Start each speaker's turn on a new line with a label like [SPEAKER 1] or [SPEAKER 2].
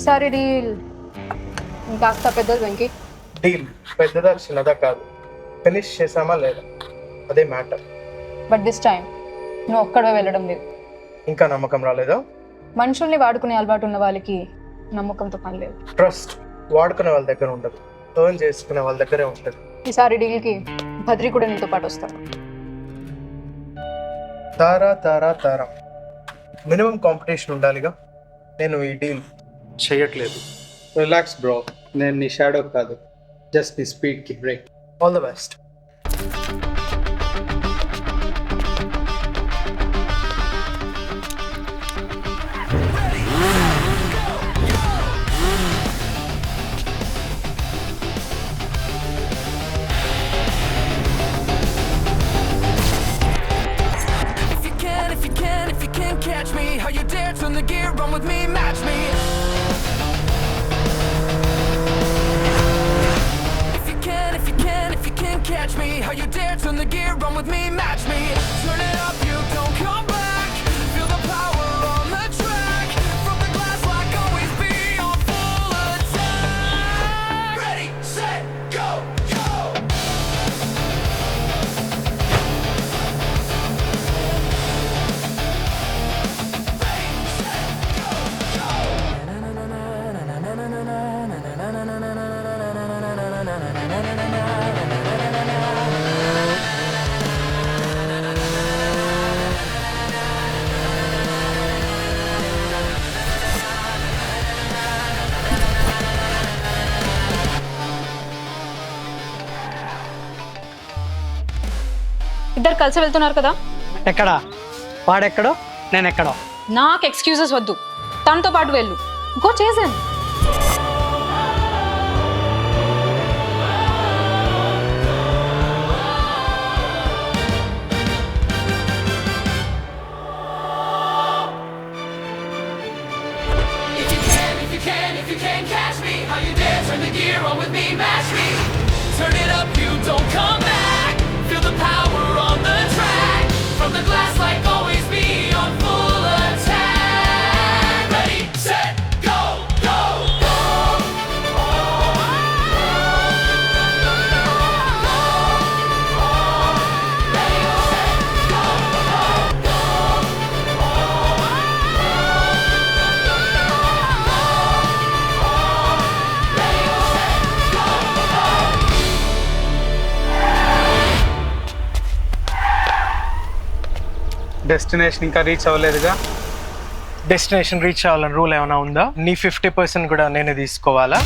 [SPEAKER 1] ఈసారి డీల్ ఇంకాస్త పెద్దది వెంకి.
[SPEAKER 2] డీల్ పెద్దదా చిన్నదా కాదు, ఫినిష్ చేసామా లేదా అదే మ్యాటర్.
[SPEAKER 1] బట్ దిస్ టైం నువ్వు ఒక్కడే వెళ్ళడం లేదు.
[SPEAKER 2] ఇంకా నమ్మకం రాలేదా?
[SPEAKER 1] మనుషుల్ని వాడుకునే అలవాటు ఉన్న వాళ్ళకి నమ్మకంతో పని లేదు.
[SPEAKER 2] ట్రస్ట్ వాడుకునే వాళ్ళ దగ్గర ఉండదు, ఎర్న్ చేసుకునే వాళ్ళ దగ్గరే ఉంటుంది.
[SPEAKER 1] ఈసారి డీల్కి భద్రి కూడా నీతో పాటు వస్తాడు.
[SPEAKER 2] తారా తారా తారా మినిమం కాంపిటీషన్ ఉండాలిగా. నేను ఈ డీల్ చేయట్లేదు.
[SPEAKER 3] రిలాక్స్ బ్రో, నేను నీ షాడో కాదు, జస్ట్ నీ స్పీడ్కి brake.
[SPEAKER 2] All the best.
[SPEAKER 4] Catch me, how you dare turn the gear, run with me, match me. If you can catch me, how you dare turn the gear, run with me, match me. Turn it up, you don't come back. Feel the power on the track. From the glass like always be on full attack. Ready, set, go, go.
[SPEAKER 1] ఇద్దరు కలిసి వెళ్తున్నారు కదా.
[SPEAKER 5] ఎక్కడా? వాడెక్కడో నేను ఎక్కడో.
[SPEAKER 1] నాకు excuses వద్దు, తనతో పాటు వెళ్ళు. గో చేసాను.
[SPEAKER 4] If you can catch me, how you dare turn the gear on with me, match me. Turn it up, you don't come back. Feel the power on the track. From the glass like always be on full attack. Ready, set, go, go, go. Ready, set, go, go, go.
[SPEAKER 3] Destination ఇంకా reach అవ్వలేదుగా.
[SPEAKER 2] Destination reach అవ్వాలని rule ఏమైనా ఉందా? నీ 50% కూడా నేనే తీసుకోవాలా?